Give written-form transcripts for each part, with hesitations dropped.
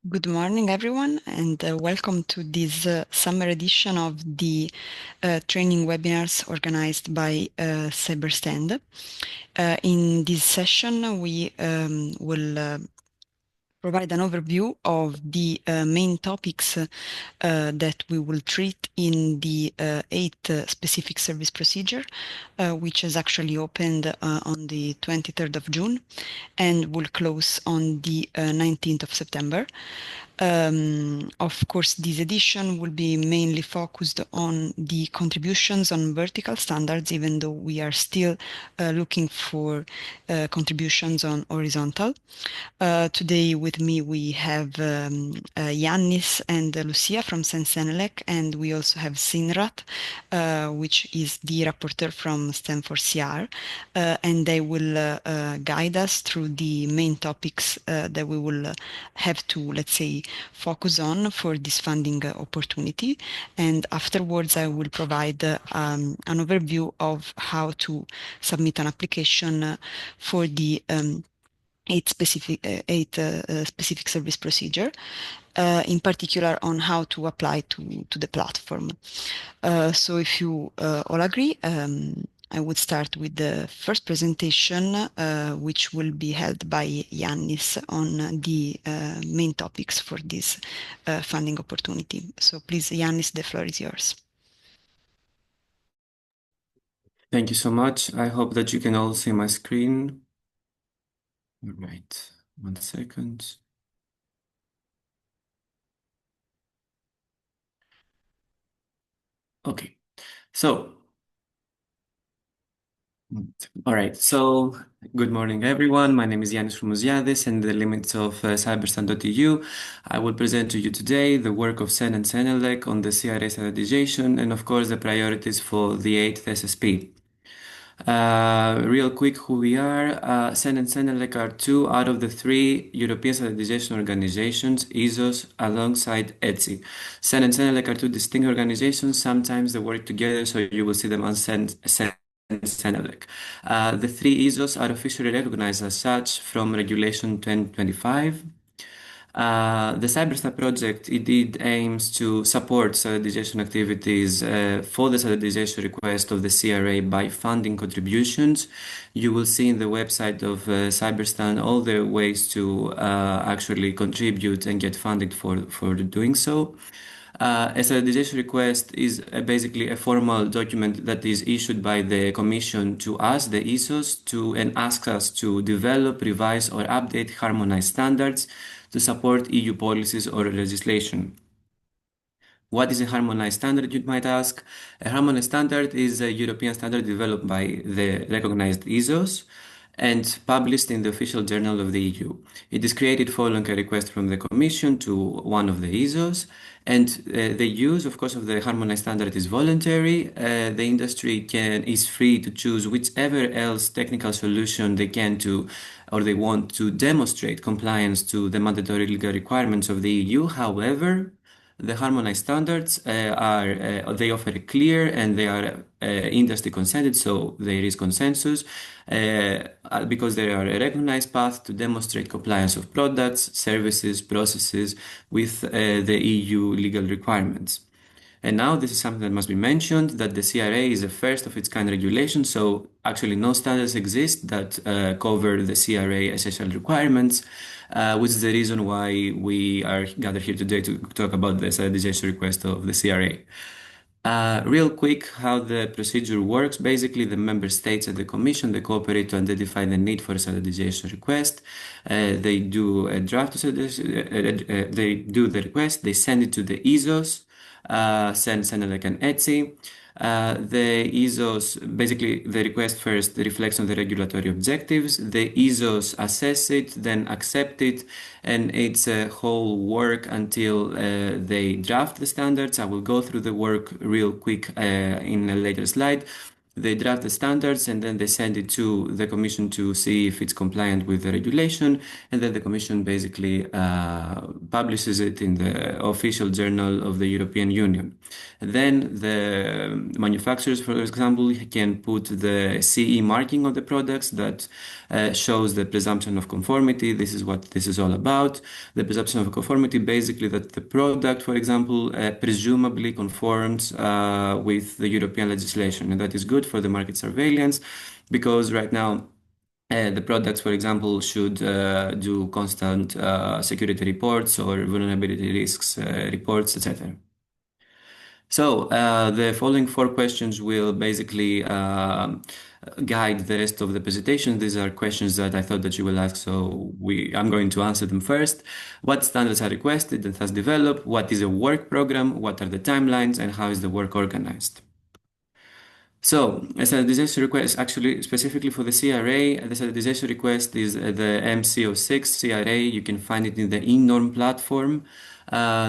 Good morning, everyone, and welcome to this summer edition of the training webinars organized by CYBERSTAND. In this session, we will provide an overview of the main topics that we will treat in the 8th specific service procedure, which has actually opened on the 23rd of June and will close on the 19th of September. Of course, this edition will be mainly focused on the contributions on vertical standards, even though we are still looking for contributions on horizontal. Today with me we have Yannis and Lucia from CEN-CENELEC, and we also have Sinrat, which is the rapporteur from Stanford CR, and they will guide us through the main topics that we will have to, let's say, focus on for this funding opportunity. And afterwards I will provide an overview of how to submit an application for the eight specific service procedure, in particular on how to apply to the platform. So if you all agree, I would start with the first presentation, which will be held by Yannis on the main topics for this funding opportunity. So please, Yannis, the floor is yours. Thank you so much. I hope that you can all see my screen. All right, 1 second. Okay, so, all right, so good morning, everyone. My name is Yannis Frumouziadis, and in the limits of CYBERSTAND.eu, I will present to you today the work of CEN and CENELEC on the CRA standardization and, of course, the priorities for the 8th SSP. Real quick, who we are. CEN and CENELEC are 2 out of the 3 European standardization organizations, ESOs, alongside ETSI. CEN and CENELEC are 2 distinct organizations. Sometimes they work together, so you will see them on CEN and CENELEC. The 3 ESOs are officially recognized as such from Regulation 2025. The CYBERSTAND project indeed aims to support standardization activities for the standardization request of the CRA by funding contributions. You will see in the website of CYBERSTAND all the ways to actually contribute and get funded for doing so. A standardization request is basically a formal document that is issued by the Commission to us, the ESOs, and asks us to develop, revise, or update harmonized standards to support EU policies or legislation. What is a harmonized standard, you might ask? A harmonized standard is a European standard developed by the recognized ESOs and published in the official journal of the EU. It is created following a request from the Commission to one of the ESOs, and the use, of course, of the harmonized standard is voluntary. The industry is free to choose whichever else technical solution they can or they want to demonstrate compliance to the mandatory legal requirements of the EU. However, the harmonized standards they offer a clear and they are industry consented, so there is consensus because they are a recognized path to demonstrate compliance of products, services, processes with the EU legal requirements. And now this is something that must be mentioned, that the CRA is a first of its kind regulation, so actually no standards exist that cover the CRA essential requirements, which is the reason why we are gathered here today to talk about the standardization request of the CRA. Real quick, how the procedure works. Basically, the member states and the Commission, they cooperate to identify the need for a standardization request. They do a draft, they do the request, they send it to the ESOs, CEN, CENELEC, and ETSI. The ESOs, basically the request first reflects on the regulatory objectives, the ESOs assess it, then accept it, and it's a whole work until they draft the standards. I will go through the work real quick in a later slide. They draft the standards and then they send it to the Commission to see if it's compliant with the regulation. And then the Commission basically publishes it in the official journal of the European Union. And then the manufacturers, for example, can put the CE marking on the products that shows the presumption of conformity. This is what this is all about. The presumption of conformity, basically that the product, for example, presumably conforms with the European legislation. And that is good for the market surveillance because right now the products, for example, should do constant security reports or vulnerability risks reports, etc. So the following four questions will basically guide the rest of the presentation. These are questions that I thought that you will ask, so I'm going to answer them first. What standards are requested and thus developed? What is a work program? What are the timelines? And how is the work organized? So, a standardization request, actually, specifically for the CRA, the standardization request is the MC06 CRA. You can find it in the eNorm platform.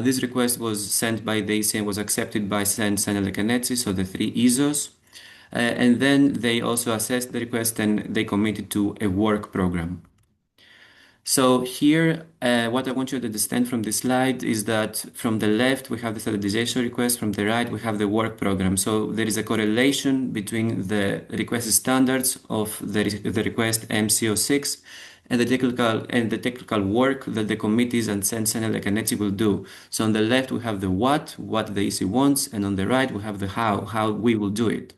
This request was sent by the ETSI and was accepted by CEN-CENELEC and ETSI, so the three ISOs. And then they also assessed the request and they committed to a work program. So here, what I want you to understand from this slide is that from the left, we have the standardization request. From the right, we have the work program. So there is a correlation between the requested standards of the request MC06 and the technical work that the committees and CEN-CENELEC and ETSI will do. So on the left, we have the what the ETSI wants, and on the right, we have the how we will do it.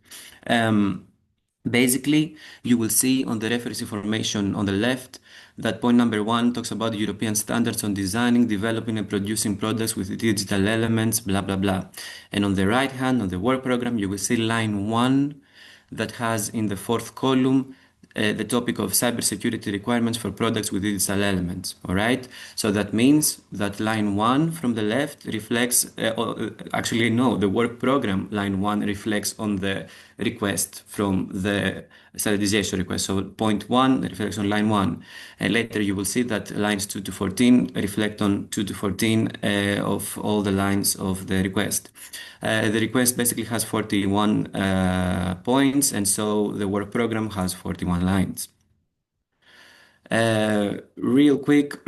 Basically, you will see on the reference information on the left that point number 1 talks about European standards on designing, developing, and producing products with digital elements, blah, blah, blah. And on the right hand, on the work program, you will see line 1 that has in the fourth column the topic of cybersecurity requirements for products with digital elements. All right. So that means that line 1 from the left reflects, actually, no, the work program line 1 reflects on the request from the standardization request. So point 1 reflects on line 1. And later you will see that lines 2 to 14 reflect on 2 to 14 of all the lines of the request. The request basically has 41 points, and so the work program has 41 lines. Real quick,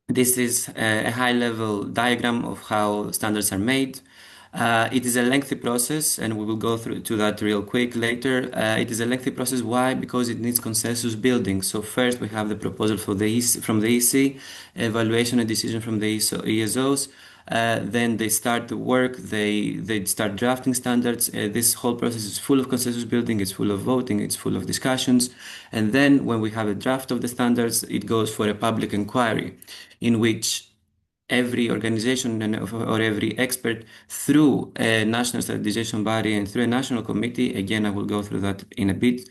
this is a high-level diagram of how standards are made. It is a lengthy process, and we will go through to that real quick later. It is a lengthy process. Why? Because it needs consensus building. So first we have the proposal from the EC, evaluation and decision from the ESOs. Then they start the work, they start drafting standards. This whole process is full of consensus building, it's full of voting, it's full of discussions. And then when we have a draft of the standards, it goes for a public inquiry in which every organization or every expert through a national standardization body and through a national committee, again, I will go through that in a bit,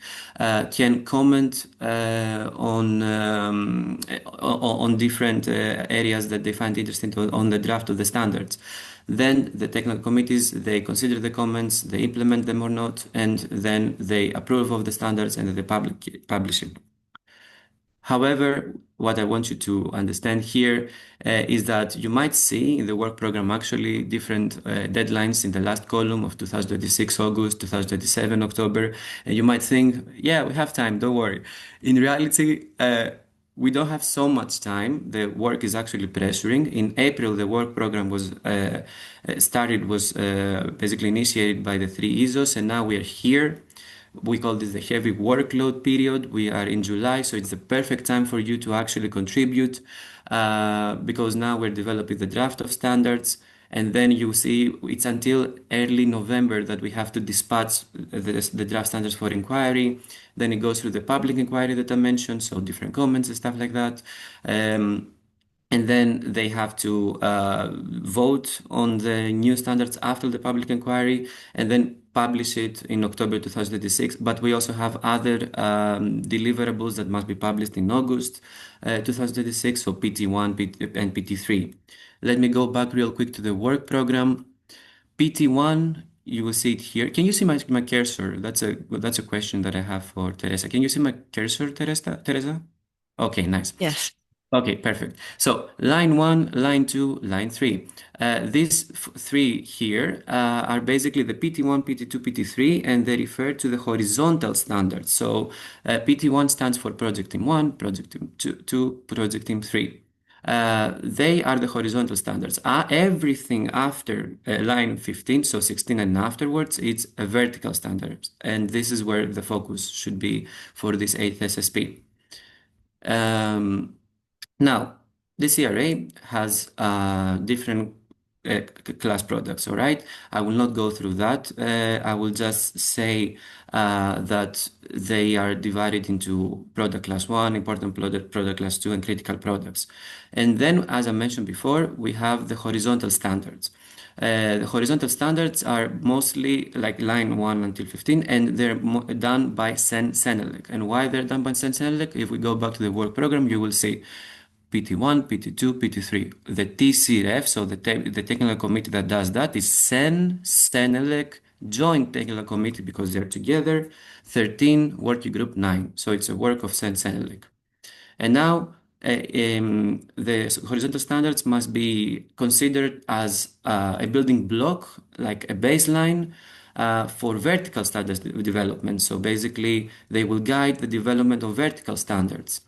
can comment on different areas that they find interesting on the draft of the standards. Then the technical committees, they consider the comments, they implement them or not, and then they approve of the standards and then they publish it. However, what I want you to understand here is that you might see in the work program actually different deadlines in the last column of 2026 August, 2027 October, and you might think, yeah, we have time, don't worry. In reality, we don't have so much time. The work is actually pressuring. In April, the work program was basically initiated by the three ISOs, and now we are here. We call this the heavy workload period. We are in July, so it's the perfect time for you to actually contribute because now we're developing the draft of standards. And then you see it's until early November that we have to dispatch the draft standards for inquiry. Then it goes through the public inquiry that I mentioned, so different comments and stuff like that. And then they have to vote on the new standards after the public inquiry and then publish it in October 2026. But we also have other deliverables that must be published in August 2026, so PT1 and PT3. Let me go back real quick to the work program. PT1, you will see it here. Can you see my cursor? That's a question that I have for Teresa. Can you see my cursor, Teresa? Okay, nice. Yes. Okay, perfect. So line one, line two, line three. These three here are basically the PT1, PT2, PT3, and they refer to the horizontal standards. So PT1 stands for Project Team 1, Project Team 2, Project Team 3. They are the horizontal standards. Everything after line 15, so 16 and afterwards, it's a vertical standard. And this is where the focus should be for this 8th SSP. Um, Now, the CRA has different class products, all right? I will not go through that. I will just say that they are divided into product class 1, important product class 2, and critical products. And then, as I mentioned before, we have the horizontal standards. The horizontal standards are mostly like line 1 until 15, and they're done by CEN-CENELEC. And why they're done by CEN-CENELEC? If we go back to the work program, you will see PT1, PT2, PT3. The TCRF, so the technical committee that does that is CEN-CENELEC Joint Technical Committee because they're together, 13, Working Group 9. So it's a work of CEN-CENELEC. And now the horizontal standards must be considered as a building block, like a baseline for vertical standards development. So basically, they will guide the development of vertical standards.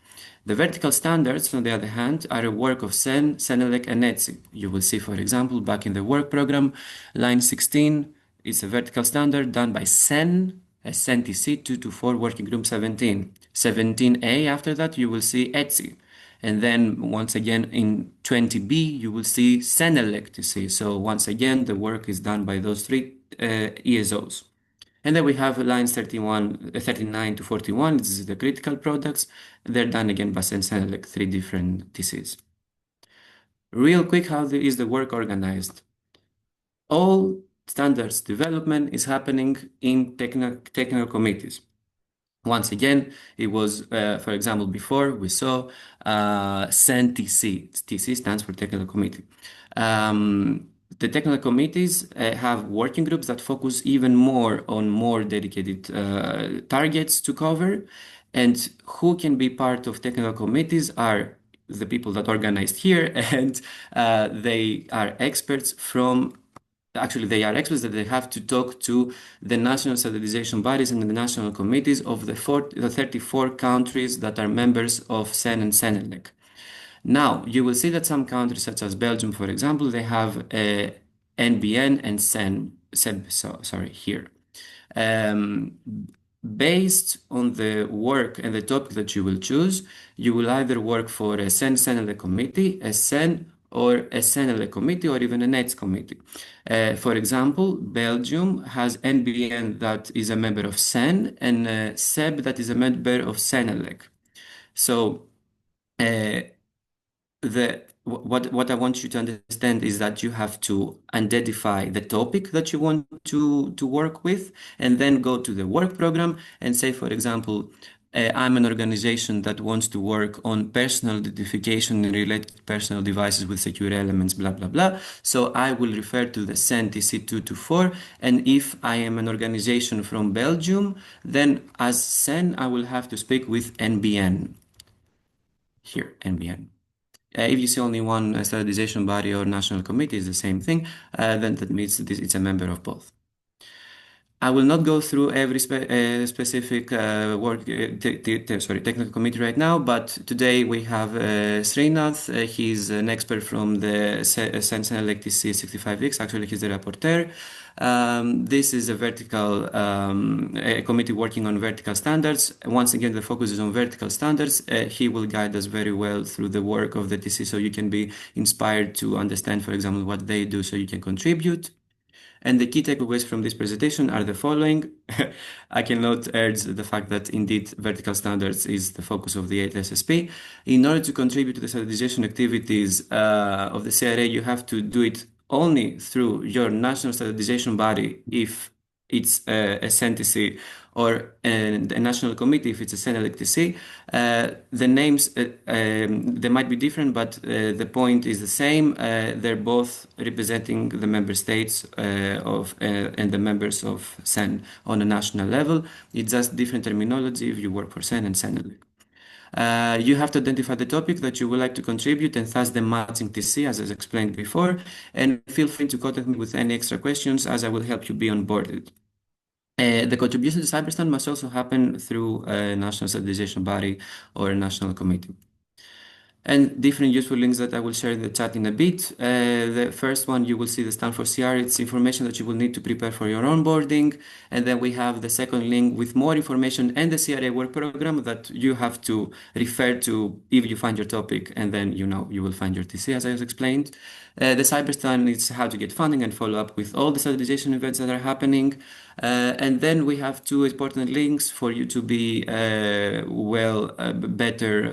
The vertical standards, on the other hand, are a work of CEN-CENELEC, and ETSI. You will see, for example, back in the work program, line 16 is a vertical standard done by CEN, a CEN-TC 224 Working Group 17. 17A, after that, you will see ETSI. And then once again in 20B, you will see CENELEC TC. So once again, the work is done by those three ESOs. And then we have lines 39 to 41. This is the critical products. They're done again by CEN-CENELEC, three different TCs. Real quick, how is the work organized? All standards development is happening in technical committees. Once again, it was, for example, before we saw CEN-TC. TC stands for Technical Committee. The technical committees have working groups that focus even more on more dedicated targets to cover. And who can be part of technical committees are the people that organized here, and they are experts from actually they are experts that they have to talk to the national standardization bodies and the national committees of the 34 countries that are members of CEN and CENELEC. Now, you will see that some countries, such as Belgium, for example, they have NBN and CEN, here. Based on the work and the topic that you will choose, you will either work for a CEN-CENELEC committee, a CEN or a CENELEC committee, or even a NETS committee. For example, Belgium has NBN that is a member of CEN and SEB that is a member of CENELEC. So what I want you to understand is that you have to identify the topic that you want to work with, and then go to the work program and say, for example, I'm an organization that wants to work on personal identification and related personal devices with secure elements, blah, blah, blah. So I will refer to the CEN-TC 224. And if I am an organization from Belgium, then as CEN, I will have to speak with NBN. Here, NBN. If you see only one standardization body or national committee is the same thing, then that means it's a member of both. I will not go through every specific technical committee right now, but today we have Srinath. He's an expert from the CEN-CENELEC TC 65X. Actually, he's the rapporteur. This is a vertical a committee working on vertical standards. Once again, the focus is on vertical standards. He will guide us very well through the work of the TC, so you can be inspired to understand, for example, what they do, so you can contribute. And the key takeaways from this presentation are the following. I cannot urge the fact that indeed vertical standards is the focus of the 8th SSP. In order to contribute to the standardization activities of the CRA, you have to do it only through your national standardization body if it's a CEN-TC, or a national committee if it's a CENELEC TC. The names, they might be different, but the point is the same. They're both representing the member states and the members of CEN on a national level. It's just different terminology if you work for CEN and CENELEC. You have to identify the topic that you would like to contribute and thus the matching TC as explained before. And feel free to contact me with any extra questions as I will help you be onboarded. The contribution to CyberStand must also happen through a national standardization body or a national committee. And different useful links that I will share in the chat in a bit. The first one, you will see the stand for CR. It's information that you will need to prepare for your onboarding. And then we have the second link with more information and the CRA work program that you have to refer to if you find your topic, and then you will find your TC as I was explained. The Cyberstand is how to get funding and follow up with all the standardization events that are happening. And then we have two important links for you to be better,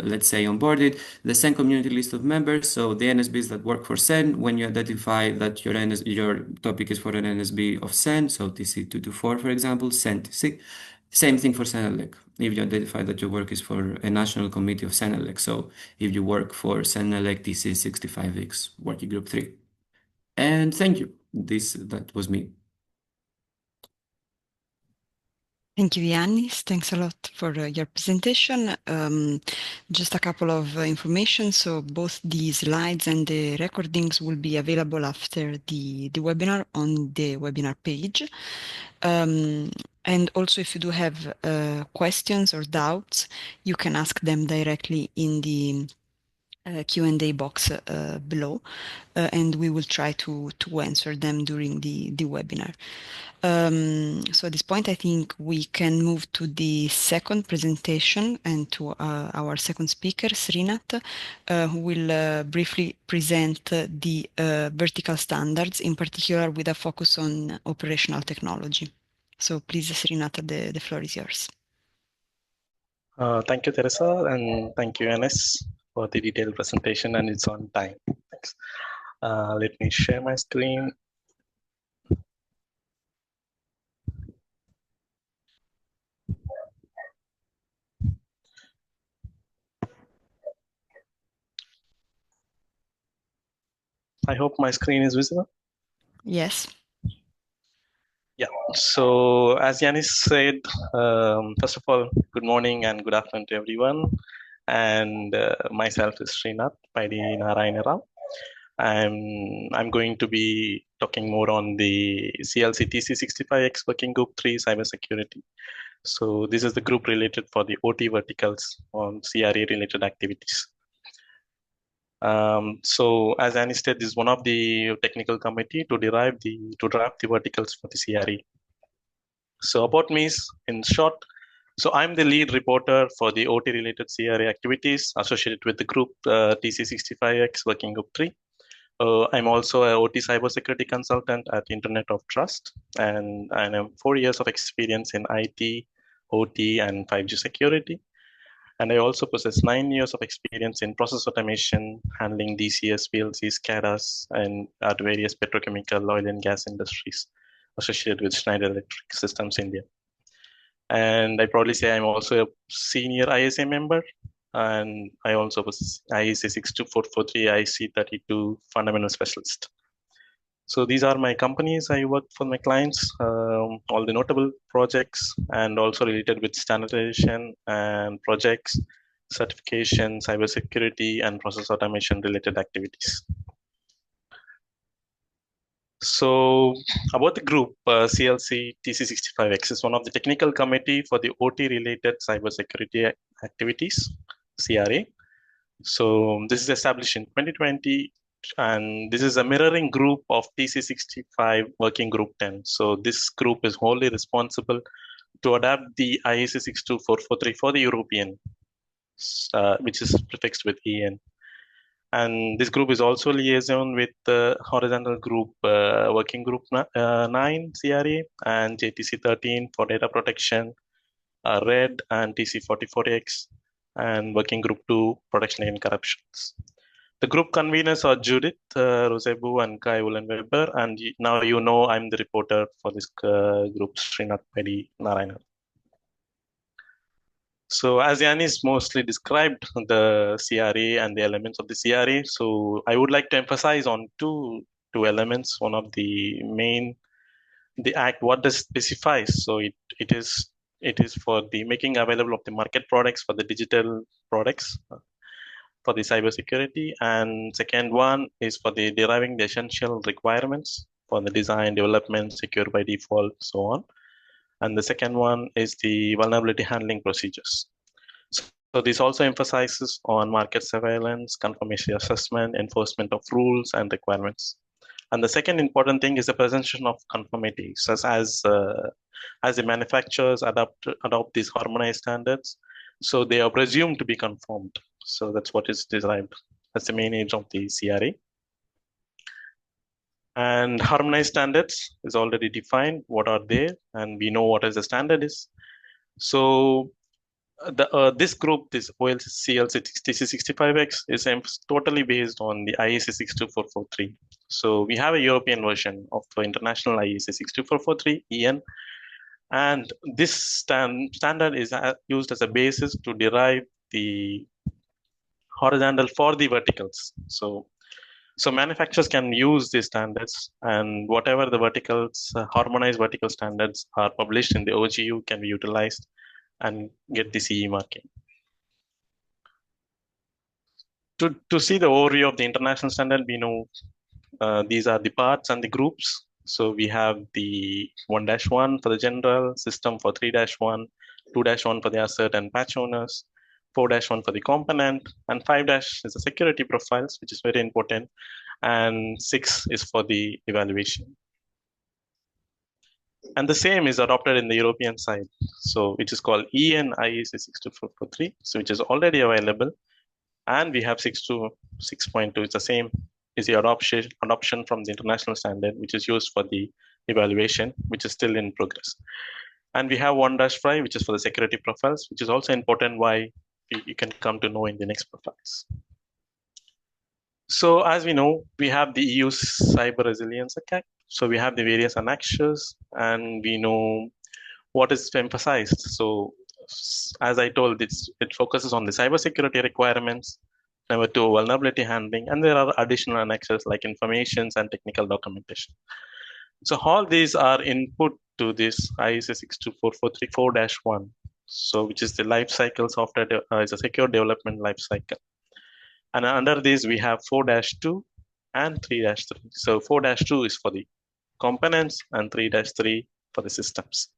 let's say, onboarded. The CEN community list of members, so the NSBs that work for CEN, when you identify that your topic is for an NSB of CEN, so TC224, for example, CEN TC. Same thing for CENELEC, if you identify that your work is for a national committee of CENELEC. So if you work for CENELEC TC65X, working group 3. And thank you. That was me. Thank you, Yannis. Thanks a lot for your presentation. Just a couple of information. So both the slides and the recordings will be available after the webinar on the webinar page. And also, if you do have questions or doubts, you can ask them directly in the Q&A box below, and we will try to answer them during the webinar. So at this point, I think we can move to the second presentation and to our second speaker, Srinath, who will briefly present the vertical standards, in particular with a focus on operational technology. So please, Srinath, the floor is yours. Thank you, Teresa, and thank you, Yannis, for the detailed presentation, and it's on time. Thanks. Let me share my screen. I hope my screen is visible. Yes. Yeah, so as Yannis said, first of all, good morning and good afternoon to everyone. And myself is Srinath Paidi Narayana Rao. I'm going to be talking more on the CLC TC65X Working Group 3 cybersecurity. So this is the group related for the OT verticals on CRA related activities. So as Annie said, this is one of the technical committee to draft the verticals for the CRA. So about me is in short, so I'm the lead reporter for the OT related CRA activities associated with the group TC65X Working Group 3. I'm also an OT cybersecurity consultant at Internet of Trust, and I have 4 years of experience in IT, OT, and 5G security. And I also possess 9 years of experience in process automation, handling DCS, PLCs, SCADAs, and at various petrochemical, oil and gas industries associated with Schneider Electric Systems India. And I probably say I'm also a senior ISA member, and I also was ISA 62443 IC32 fundamental specialist. So these are my companies I work for my clients, all the notable projects, and also related with standardization and projects, certification, cybersecurity, and process automation related activities. So about the group, CLC TC65X is one of the technical committee for the OT related cybersecurity activities, CRA. So this is established in 2020, and this is a mirroring group of TC65 Working Group 10. So this group is wholly responsible to adapt the ISA 62443 for the European, which is prefixed with EN. And this group is also liaison with the horizontal group, Working Group 9 CRA and JTC 13 for data protection, RED and TC44X, and Working Group 2 Protection Against Corruptions. The group conveners are Judith Rosebu and Kai Weber, and now you know I'm the reporter for this group, Srinath Paidi Narayana. So as Yannis mostly described the CRA and the elements of the CRA, so I would like to emphasize on two elements. One of the main, the act, what does it specify? So it is it is for the making available of the market products for the digital products for the cybersecurity. And second one is for the deriving the essential requirements for the design, development, secure by default, so on. And the second one is the vulnerability handling procedures. So this also emphasizes on market surveillance, conformity assessment, enforcement of rules and requirements. And the second important thing is the presentation of conformity. So as the manufacturers adopt these harmonized standards, so they are presumed to be conformed. So that's what is derived. That's the main aim of the CRA. And harmonized standards is already defined. What are they? And we know what is the standard is. So this group, this OLCL TC65X, is totally based on the IEC 62443. So we have a European version of the international IEC 62443 EN, and this standard is used as a basis to derive the horizontal for the verticals. So manufacturers can use these standards, and whatever the verticals, harmonized vertical standards are published in the OGU can be utilized and get the CE marking. To see the overview of the international standard, we know these are the parts and the groups. So we have the 1-1 for the general, system for 3-1, 2-1 for the asset and patch owners, 4-1 for the component, and 5- is the security profiles, which is very important, and 6 is for the evaluation. And the same is adopted in the European side, so which is called EN IEC 62443, so which is already available. And we have 6.2, it's the same, is the adoption from the international standard, which is used for the evaluation, which is still in progress. And we have 1-5, which is for the security profiles, which is also important, why you can come to know in the next profiles. So as we know, we have the EU Cyber Resilience Act. So we have the various annexures, and we know what is emphasized. So as I told, it focuses on the cybersecurity requirements, number 2, vulnerability handling, and there are additional annexes like informations and technical documentation. So all these are input to this IEC 62443 4-1, so which is the life cycle software, is a secure development life cycle. And under this, we have 4-2 and 3-3. So 4-2 is for the components and 3-3 for the systems.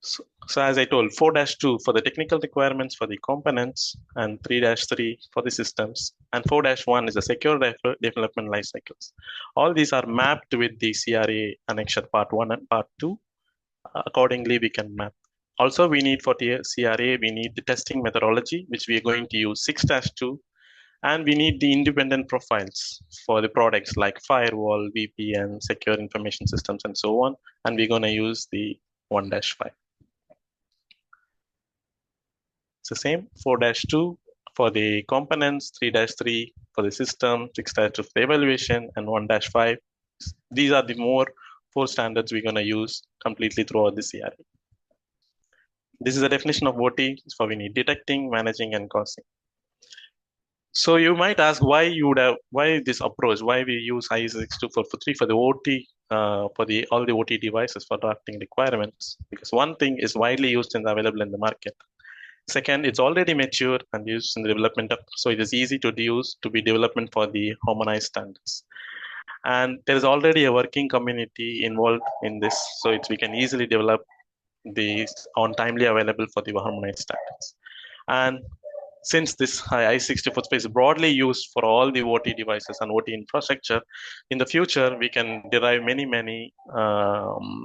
So as I told, 4-2 for the technical requirements for the components and 3-3 for the systems, and 4-1 is the secure development life cycles. All these are mapped with the CRA annexure part 1 and part 2. Accordingly, we can map. Also, we need for the CRA, we need the testing methodology, which we are going to use 6-2, and we need the independent profiles for the products like firewall, VPN, secure information systems, and so on. And we're going to use the 1-5. It's the same, 4-2 for the components, 3-3 for the system, 6-2 for the evaluation, and 1-5. These are the 4 standards we're going to use completely throughout the CRA. This is a definition of OT. It's for we need detecting, managing, and causing. So you might ask why this approach, why we use IEC 62443 for the OT, for all the OT devices for drafting requirements, because one thing is widely used and available in the market. Second, it's already mature and used in the development, so it is easy to use to be development for the harmonized standards. And there is already a working community involved in this, so we can easily develop these on timely available for the harmonized standards. And since this IEC 62443 is broadly used for all the OT devices and OT infrastructure, in the future we can derive many.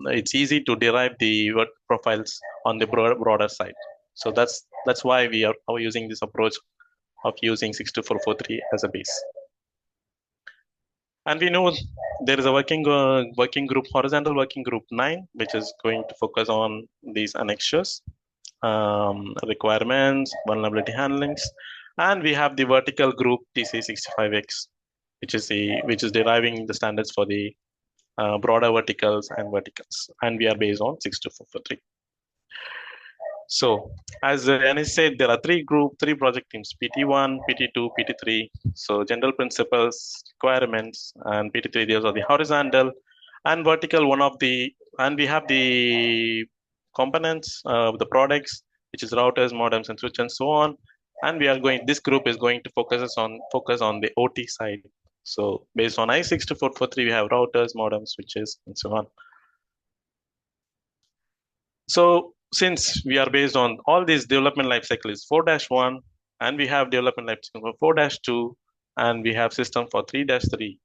It's easy to derive the work profiles on the broader side. So that's why we are using this approach of using 62443 as a base. And we know there is a working group, horizontal working group 9, which is going to focus on these annexures, requirements, vulnerability handlings, and we have the vertical group TC65X, which is deriving the standards for the broader verticals, and we are based on 62443. So as Yanis said, there are 3 project teams, PT1, PT2, PT3. So general principles, requirements, and PT3, those are the horizontal, and vertical. One of the and we have the components of the products, which is routers, modems, and switch, and so on. And this group is going to focus on the OT side. So based on i62443, we have routers, modems, switches, and so on. So since we are based on all these development lifecycle is 4-1, and we have development lifecycle for 4-2, and we have system for 3-3.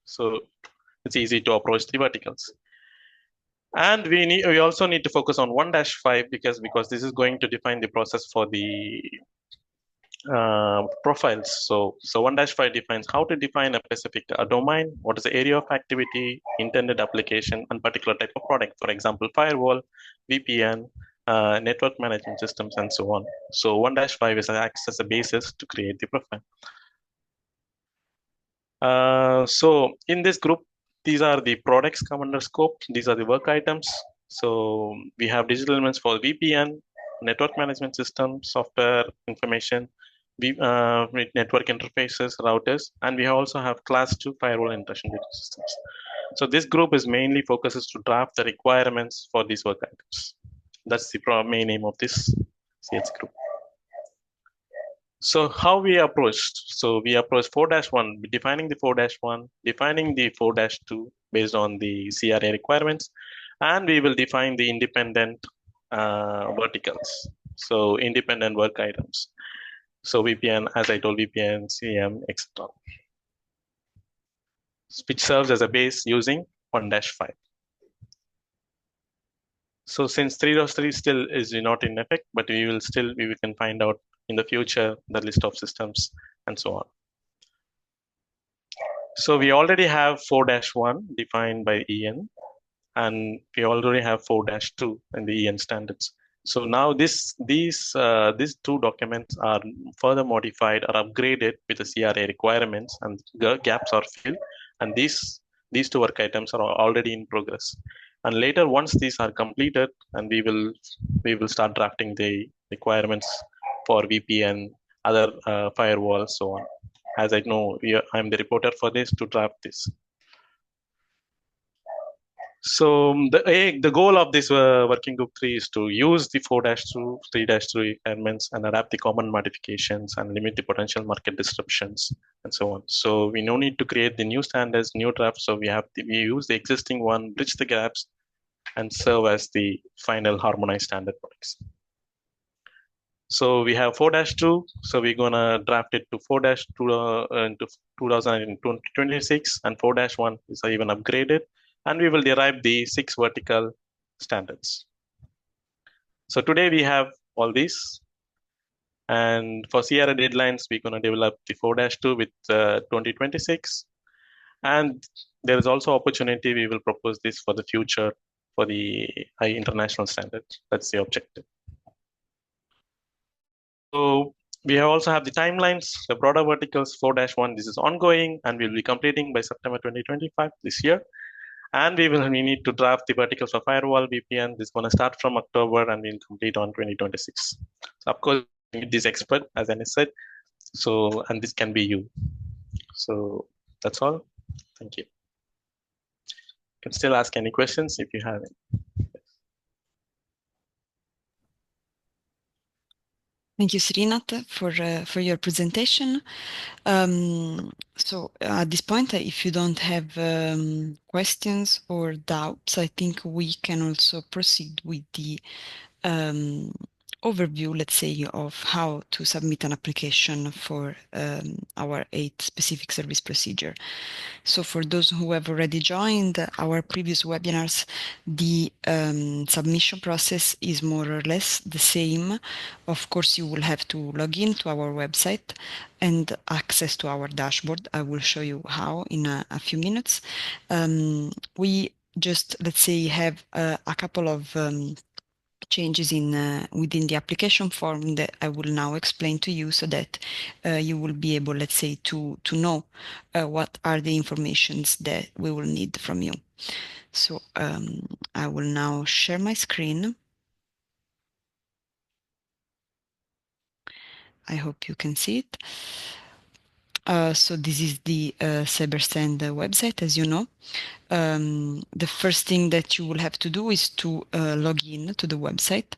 So it's easy to approach the verticals. And we also need to focus on 1-5 because this is going to define the process for the profiles. So 1-5 defines how to define a specific domain, what is the area of activity, intended application, and particular type of product. For example, firewall, VPN, network management systems, and so on. So 1-5 acts as a basis to create the profile. So in this group, these are the products come under scope. These are the work items. So we have digital elements for VPN, network management system, software information, with network interfaces, routers, and we also have class 2 firewall and intrusion detection systems. So this group is mainly focuses to draft the requirements for these work items. That's the main aim of this CS group. So how we approached? So we approached 4-1, defining the 4-1, defining the 4-2 based on the CRA requirements, and we will define the independent verticals. So independent work items. So VPN, as I told, VPN, CM, etc., which serves as a base using 1-5. So since 3.3 still is not in effect, but we can find out in the future the list of systems and so on. So we already have 4-1 defined by EN, and we already have 4-2 in the EN standards. So now these two documents are further modified or upgraded with the CRA requirements, and the gaps are filled. And these two work items are already in progress. And later, once these are completed, and we will start drafting the requirements for VPN, other firewalls, so on. As I know, I'm the reporter for this to draft this. So the goal of this working group 3 is to use the 4-2, 3-3 requirements and adapt the common modifications and limit the potential market disruptions and so on. So we no need to create the new standards, new drafts. So we use the existing one, bridge the gaps, and serve as the final harmonized standard products. So we have 4-2. So we're gonna draft it to 4-2 into 2026, and 4-1 is even upgraded. And we will derive the 6 vertical standards. So today we have all these. And for CRA deadlines, we're going to develop the 4-2 with 2026. And there is also opportunity, we will propose this for the future for the high international standards. That's the objective. So we also have the timelines, the broader verticals 4-1, this is ongoing, and we'll be completing by September 2025 this year. And we need to draft the verticals for firewall, VPN. This is going to start from October and we'll complete on 2026. So of course, we need this expert, as I said. So, and this can be you. So that's all. Thank you. You can still ask any questions if you have any. Thank you, Srinath, for your presentation. So at this point, if you don't have questions or doubts, I think we can also proceed with the overview, let's say, of how to submit an application for our 8 specific service procedure. So for those who have already joined our previous webinars, the submission process is more or less the same. Of course, you will have to log in to our website and access to our dashboard. I will show you how in a few minutes. We just, let's say, have a couple of changes within the application form that I will now explain to you, so that you will be able, let's say, to know what are the informations that we will need from you. So I will now share my screen. I hope you can see it. So this is the CYBERSTAND website, as you know. The first thing that you will have to do is to log in to the website.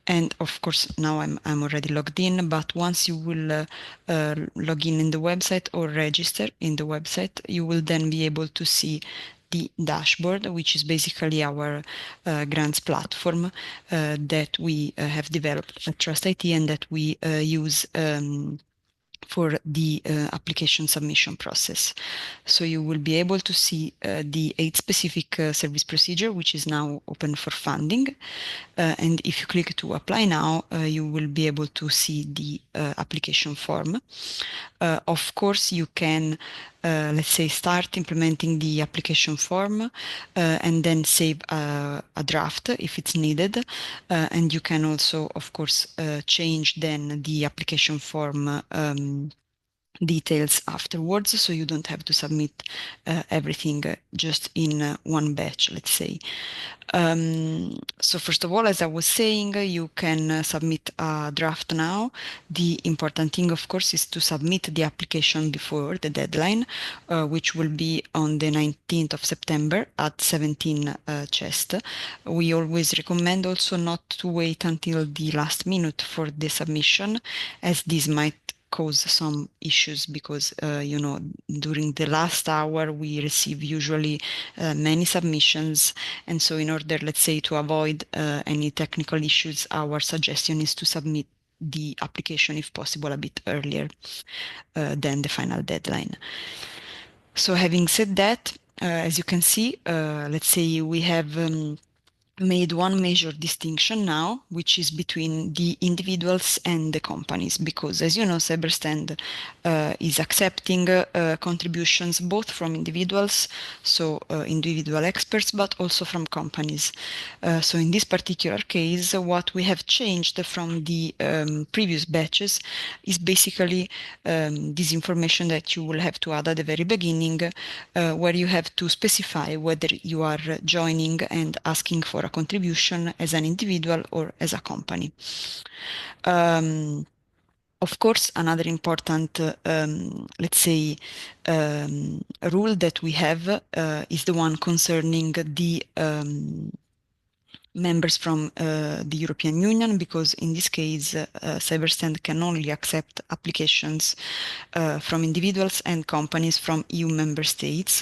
And of course, now I'm already logged in, but once you will log in the website or register in the website, you will then be able to see the dashboard, which is basically our grants platform that we have developed at Trust IT and that we use for the application submission process. So you will be able to see the 8 specific service procedure, which is now open for funding. And if you click to apply now, you will be able to see the application form. Of course, you can, let's say, start implementing the application form and then save a draft if it's needed. And you can also, of course, change then the application form details afterwards, so you don't have to submit everything just in one batch, let's say. So first of all, as I was saying, you can submit a draft now. The important thing, of course, is to submit the application before the deadline, which will be on the 19th of September at 17 CHEST. We always recommend also not to wait until the last minute for the submission, as this might cause some issues because you know, during the last hour we receive usually many submissions, and so in order, let's say, to avoid any technical issues, our suggestion is to submit the application if possible a bit earlier than the final deadline. So having said that, as you can see, let's say we have made one major distinction now, which is between the individuals and the companies, because as you know, CYBERSTAND is accepting contributions both from individuals, so individual experts, but also from companies. So in this particular case, what we have changed from the previous batches is basically this information that you will have to add at the very beginning, where you have to specify whether you are joining and asking for a contribution as an individual or as a company. Of course, another important, let's say, rule that we have is the one concerning the members from the European Union, because in this case, CYBERSTAND can only accept applications from individuals and companies from EU member states.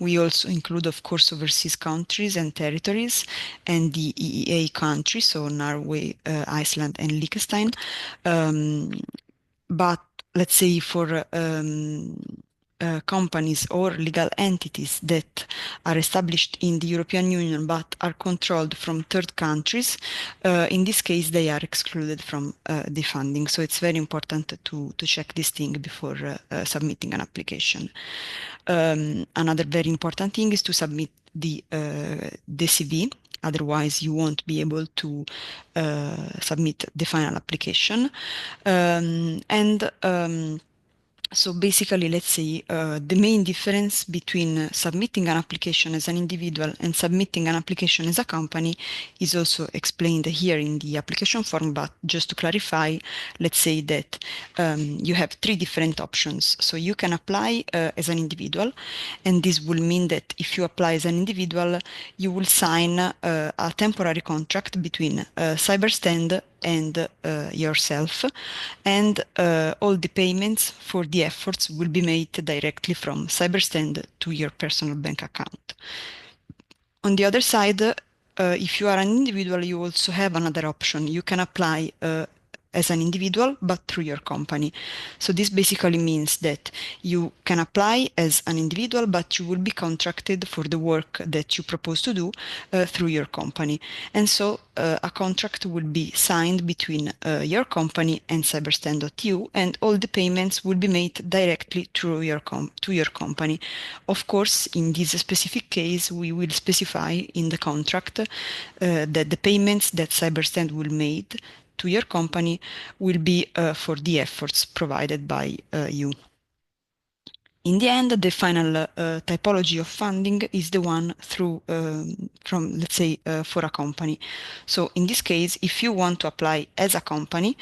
We also include, of course, overseas countries and territories and the EEA countries, so Norway, Iceland and Liechtenstein. But let's say for companies or legal entities that are established in the European Union but are controlled from third countries, in this case they are excluded from the funding. So it's very important to check this thing before submitting an application. Another very important thing is to submit the CV. Otherwise, you won't be able to submit the final application. So basically, let's say the main difference between submitting an application as an individual and submitting an application as a company is also explained here in the application form, but just to clarify, let's say that you have 3 different options. So you can apply as an individual, and this will mean that if you apply as an individual, you will sign a temporary contract between CYBERSTAND and yourself, and all the payments for the efforts will be made directly from CYBERSTAND to your personal bank account. On the other side, if you are an individual, you also have another option. You can apply as an individual, but through your company. So this basically means that you can apply as an individual, but you will be contracted for the work that you propose to do through your company. And so a contract will be signed between your company and CYBERSTAND.eu, and all the payments will be made directly through your to your company. Of course, in this specific case, we will specify in the contract that the payments that CYBERSTAND will make to your company will be for the efforts provided by you. In the end, the final typology of funding is the one through, from, let's say, for a company. So in this case, if you want to apply as a company,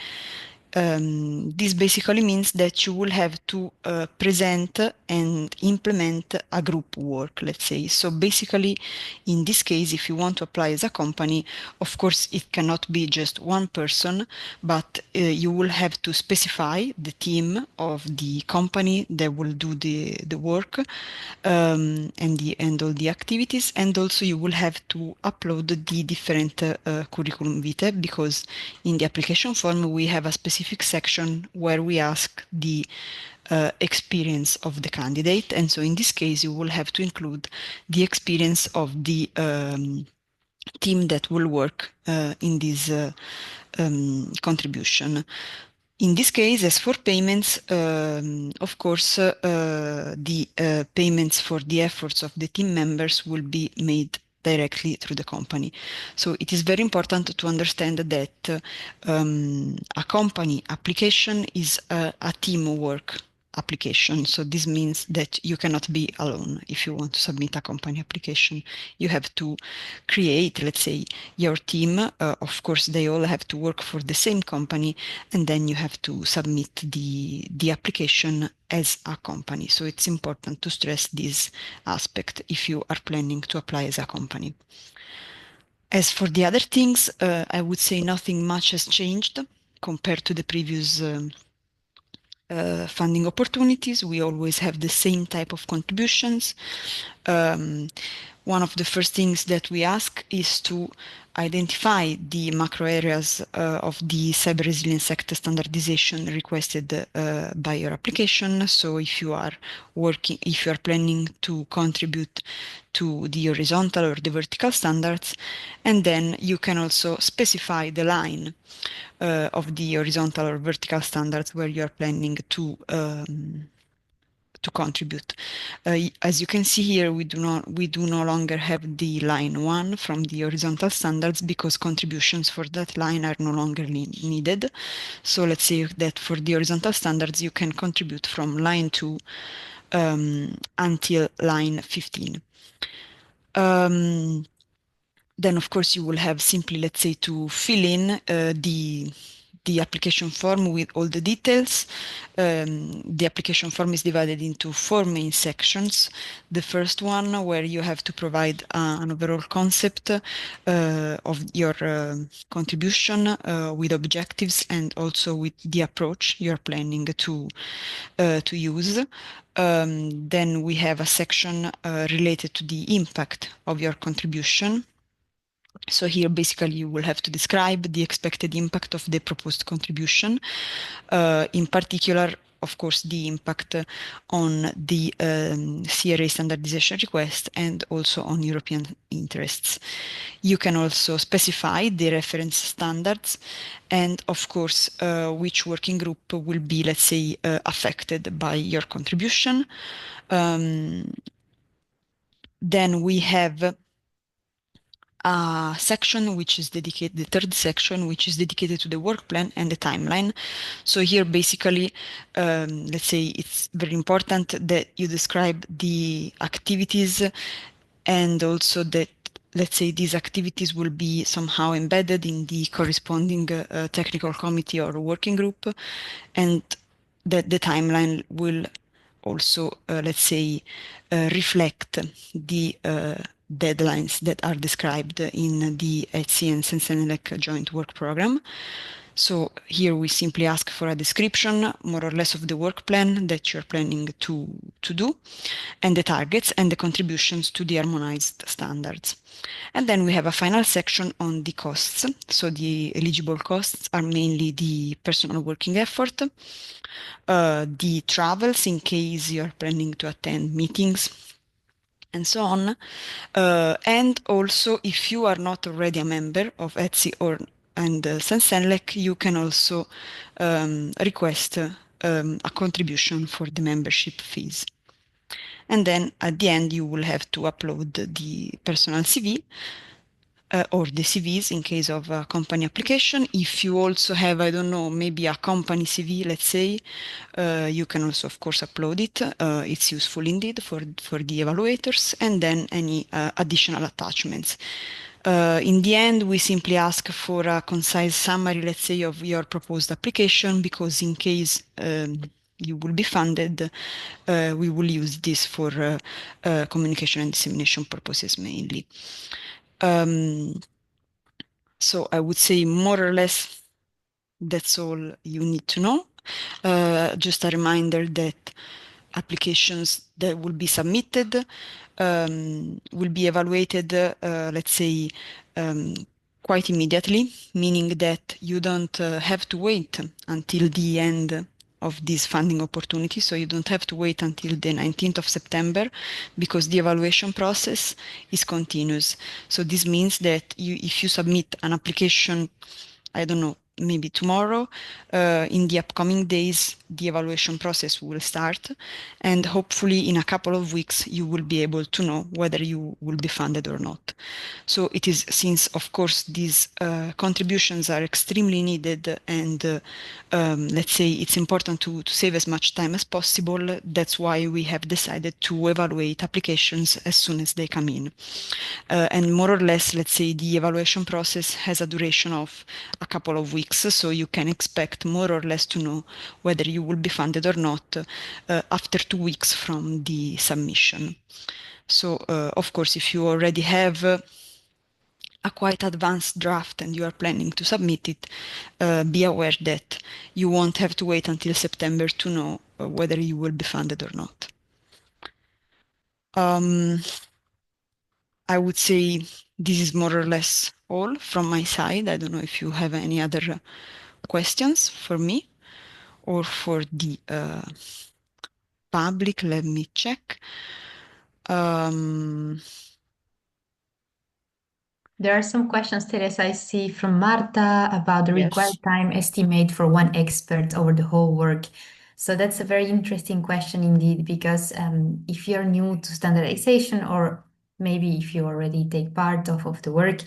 This basically means that you will have to present and implement a group work, let's say. So basically, in this case, if you want to apply as a company, of course, it cannot be just one person, but you will have to specify the team of the company that will do the work and all the activities, and also you will have to upload the different curriculum vitae, because in the application form we have a specific section where we ask the experience of the candidate, and so in this case you will have to include the experience of the team that will work in this contribution. In this case, as for payments, of course, the payments for the efforts of the team members will be made directly through the company. So it is very important to understand that a company application is a teamwork application. So this means that you cannot be alone if you want to submit a company application. You have to create, let's say, your team. Of course, they all have to work for the same company, and then you have to submit the application as a company. So it's important to stress this aspect if you are planning to apply as a company. As for the other things, I would say nothing much has changed compared to the previous funding opportunities. We always have the same type of contributions. One of the first things that we ask is to identify the macro areas of the cyber resilience sector standardization requested by your application. So if you are planning to contribute to the horizontal or the vertical standards, and then you can also specify the line of the horizontal or vertical standards where you are planning to contribute. As you can see here, we do no longer have the line 1 from the horizontal standards, because contributions for that line are no longer needed. So let's say that for the horizontal standards, you can contribute from line 2 until line 15. Then, of course, you will have simply, let's say, to fill in the application form with all the details. The application form is divided into 4 main sections. The first one, where you have to provide an overall concept of your contribution with objectives, and also with the approach you're planning to use. Then we have a section related to the impact of your contribution. So here, basically, you will have to describe the expected impact of the proposed contribution. In particular, of course, the impact on the CRA Standardization Request and also on European interests. You can also specify the reference standards and, of course, which working group will be, let's say, affected by your contribution. Then we have a section which is dedicated, the third section, which is dedicated to the work plan and the timeline. So here, basically, let's say it's very important that you describe the activities, and also that, let's say, these activities will be somehow embedded in the corresponding technical committee or working group, and that the timeline will also, let's say, reflect the deadlines that are described in the ETSI and CEN-CENELEC joint work program. So here we simply ask for a description, more or less, of the work plan that you're planning to do, and the targets and the contributions to the harmonized standards. And then we have a final section on the costs. So the eligible costs are mainly the personal working effort, the travels in case you're planning to attend meetings, and so on. And also, if you are not already a member of ETSI and CEN-CENELEC, you can also request a contribution for the membership fees. And then at the end, you will have to upload the personal CV or the CVs in case of a company application. If you also have, I don't know, maybe a company CV, let's say, you can also, of course, upload it. It's useful indeed for the evaluators, and then any additional attachments. In the end, we simply ask for a concise summary, let's say, of your proposed application, because in case you will be funded, we will use this for communication and dissemination purposes mainly. So I would say more or less that's all you need to know. Just a reminder that applications that will be submitted will be evaluated, let's say, quite immediately, meaning that you don't have to wait until the end of this funding opportunity. So you don't have to wait until the 19th of September, because the evaluation process is continuous. So this means that if you submit an application, I don't know, maybe tomorrow, in the upcoming days, the evaluation process will start, and hopefully in a couple of weeks, you will be able to know whether you will be funded or not. So it is, since of course these contributions are extremely needed, and let's say it's important to save as much time as possible, that's why we have decided to evaluate applications as soon as they come in. And more or less, let's say the evaluation process has a duration of a couple of weeks, so you can expect more or less to know whether you will be funded or not after 2 weeks from the submission. So, of course, if you already have a quite advanced draft and you are planning to submit it, be aware that you won't have to wait until September to know whether you will be funded or not. I would say this is more or less all from my side. I don't know if you have any other questions for me or for the public. Let me check. There are some questions, Teresa, I see from Marta about the Yes. required time estimate for one expert over the whole work. So that's a very interesting question indeed, because if you're new to standardization, or maybe if you already take part of the work,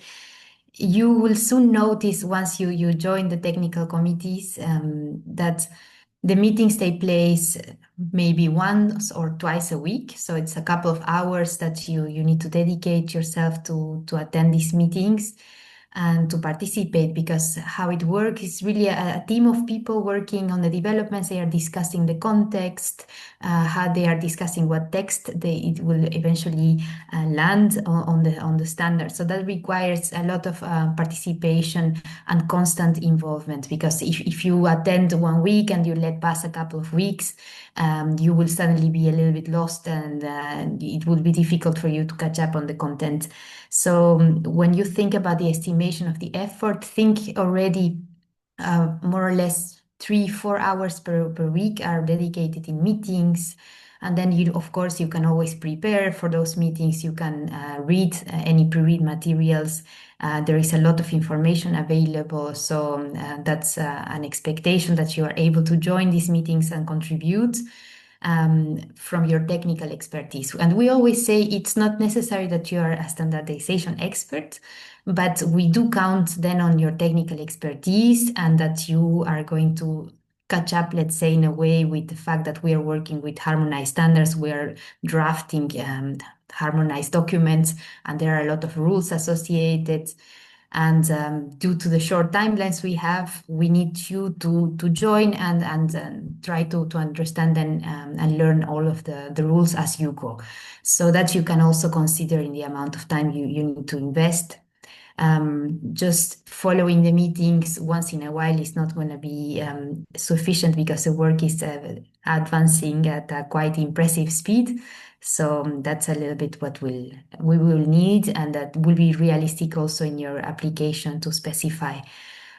you will soon notice once you join the technical committees that the meetings take place maybe once or twice a week. So it's a couple of hours that you need to dedicate yourself to attend these meetings and to participate, because how it works is really a team of people working on the developments. They are discussing the context, how they are discussing what text it will eventually land on the standard. So that requires a lot of participation and constant involvement, because if you attend 1 week and you let pass a couple of weeks, you will suddenly be a little bit lost, and it will be difficult for you to catch up on the content. So when you think about the estimation of the effort, think already more or less 3-4 hours per week are dedicated in meetings. And then of course, you can always prepare for those meetings. You can read any pre-read materials. There is a lot of information available. So that's an expectation that you are able to join these meetings and contribute from your technical expertise. And we always say it's not necessary that you are a standardization expert, but we do count then on your technical expertise, and that you are going to catch up, let's say, in a way, with the fact that we are working with harmonized standards. We are drafting harmonized documents, and there are a lot of rules associated. And due to the short timelines we have, we need you to join and try to understand and learn all of the rules as you go, so that you can also consider in the amount of time you need to invest. Just following the meetings once in a while is not going to be sufficient, because the work is advancing at a quite impressive speed. So that's a little bit what we will need, and that will be realistic also in your application to specify.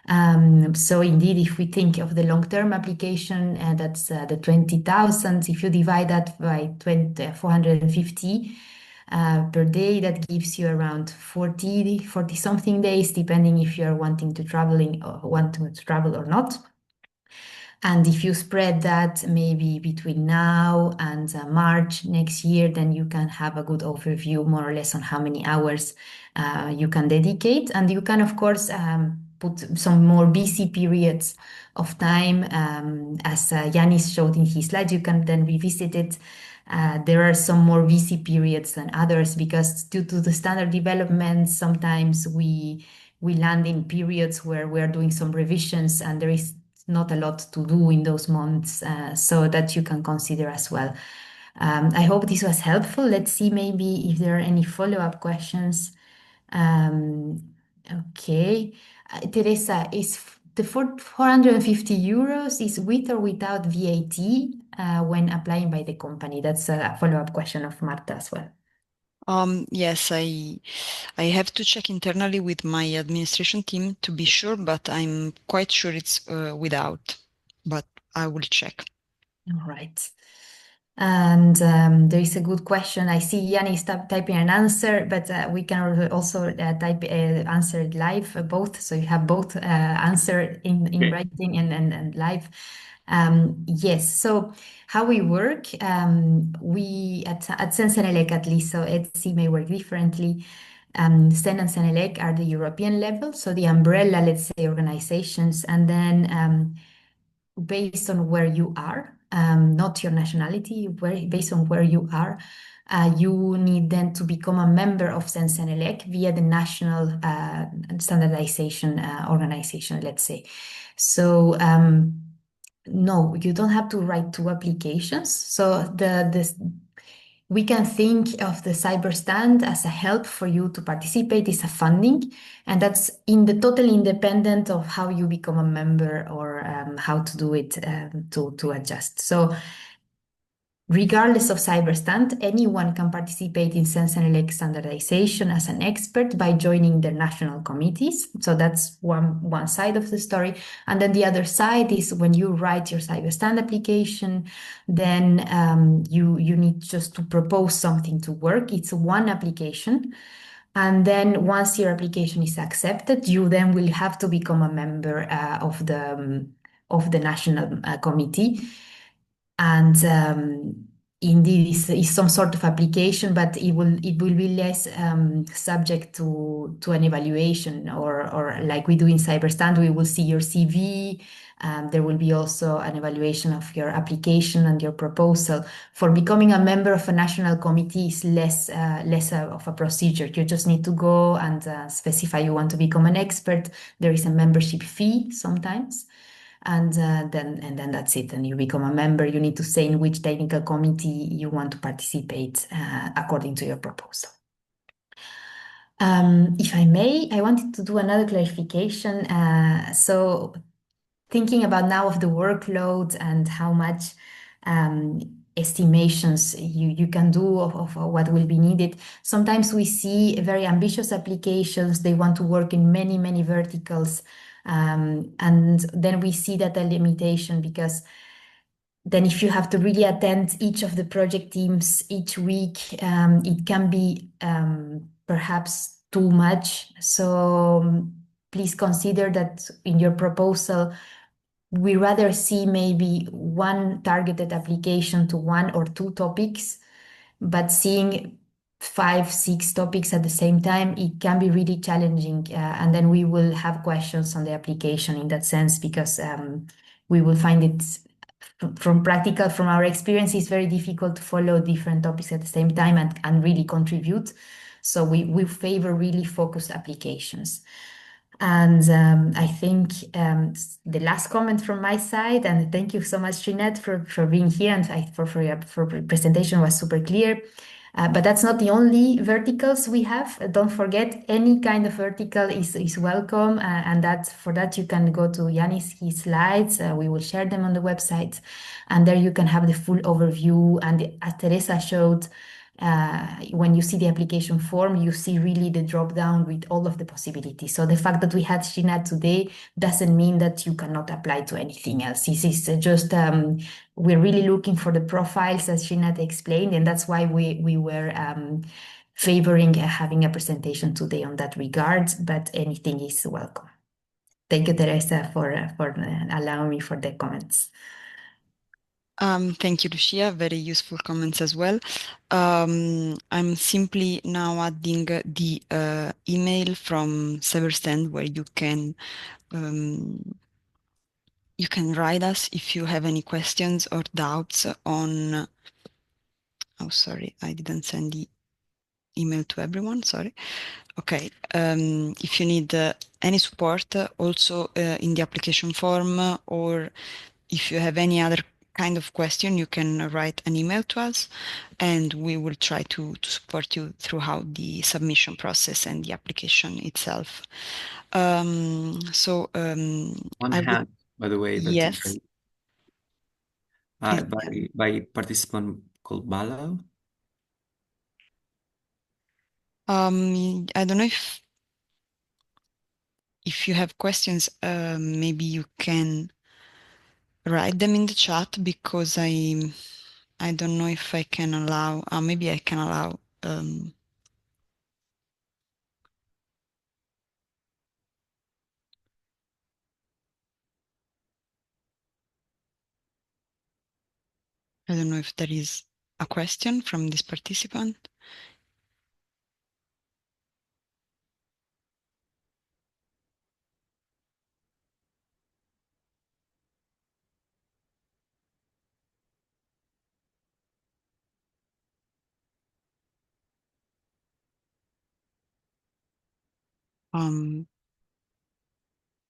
So indeed, if we think of the long-term application, that's the 20,000. If you divide that by 450 per day, that gives you around 40 something days, depending if you're wanting to want to travel or not. And if you spread that maybe between now and March next year, then you can have a good overview more or less on how many hours you can dedicate. And you can, of course, put some more busy periods of time. As Yanis showed in his slides, you can then revisit it There are some more busy periods than others because due to the standard development, sometimes we land in periods where we're doing some revisions and there is not a lot to do in those months, so that you can consider as well. I hope this was helpful. Let's see maybe if there are any follow-up questions. Okay. Teresa, is the 450 euros is with or without VAT when applying by the company? That's a follow-up question of Marta as well. Yes, I have to check internally with my administration team to be sure, but I'm quite sure it's without, but I will check. All right. And there is a good question. I see Yanni typing an answer, but we can also type answer it live, both. So you have both answer in Okay. writing and live. Yes. So how we work, we at CEN-CENELEC at least, so ETSI may work differently. CEN and CENELEC are the European level, so the umbrella, let's say, organizations, and then based on where you are, not your nationality, based on where you are, you need then to become a member of CEN-CENELEC via the national standardization organization, let's say. So no, you don't have to write two applications. So we can think of the CYBERSTAND as a help for you to participate, it's a funding, and that's totally independent of how you become a member or how to do it to adjust. So regardless of CYBERSTAND, anyone can participate in CEN-CENELEC standardization as an expert by joining their national committees. So that's one side of the story. And then the other side is when you write your CYBERSTAND application, then you need just to propose something to work. It's one application. And then once your application is accepted, you then will have to become a member of the national committee. And indeed, it's some sort of application, but it will be less subject to an evaluation, or like we do in CYBERSTAND, we will see your CV. There will be also an evaluation of your application and your proposal. For becoming a member of a national committee is less of a procedure. You just need to go and specify you want to become an expert. There is a membership fee sometimes. And then that's it. And you become a member. You need to say in which technical committee you want to participate according to your proposal. If I may, I wanted to do another clarification. So thinking about now of the workload and how much estimations you can do of what will be needed. Sometimes we see very ambitious applications. They want to work in many verticals. And then we see that a limitation, because then if you have to really attend each of the project teams each week, it can be perhaps too much. So please consider that in your proposal, we rather see maybe one targeted application to one or two topics, but seeing 5, 6 topics at the same time, it can be really challenging. And then we will have questions on the application in that sense, because we will find it from our experience, it's very difficult to follow different topics at the same time and really contribute. So we favor really focused applications. And I think the last comment from my side, and thank you so much, Jeanette, for being here, and for your presentation was super clear. But that's not the only verticals we have. Don't forget, any kind of vertical is welcome, and for that you can go to his slides. We will share them on the website, and there you can have the full overview. And as Teresa showed, when you see the application form, you see really the drop down with all of the possibilities. So the fact that we had Jeanette today doesn't mean that you cannot apply to anything else. This is just we're really looking for the profiles, as Jeanette explained, and that's why we were favoring having a presentation today on that regard. But anything is welcome. Thank you, Teresa, for allowing me for the comments. Thank you, Lucia. Very useful comments as well. I'm simply now adding the email from CYBERSTAND, where you can write us if you have any questions or doubts on Oh, sorry, I didn't send the email to everyone, sorry. Okay, if you need any support also in the application form, or if you have any other kind of question, you can write an email to us and we will try to support you throughout the submission process and the application itself. One hand, by the way, that's yes. great. By participant called Bala. I don't know if you have questions, maybe you can write them in the chat, because I don't know if I can allow, maybe I can allow I don't know if there is a question from this participant.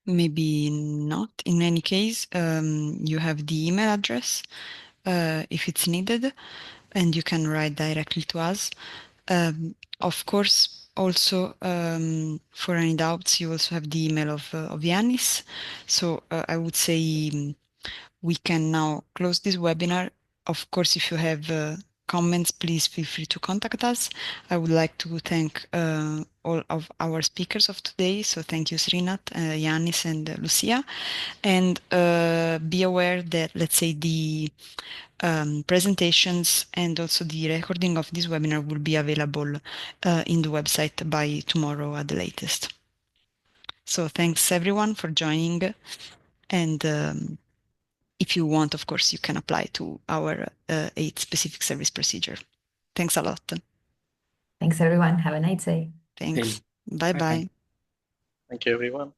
Maybe not. In any case, you have the email address if it's needed, and you can write directly to us. Of course, also for any doubts, you also have the email of Yanis. So I would say we can now close this webinar. Of course, if you have comments, please feel free to contact us. I would like to thank all of our speakers of today. So thank you, Srinat, Yanis, and Lucia. And be aware that, let's say, the presentations and also the recording of this webinar will be available in the website by tomorrow at the latest. So thanks everyone for joining, and if you want, of course, you can apply to our 8 specific service procedure. Thanks a lot. Thanks everyone. Have a nice day. Thanks. Okay. Bye-bye. Thank you, everyone.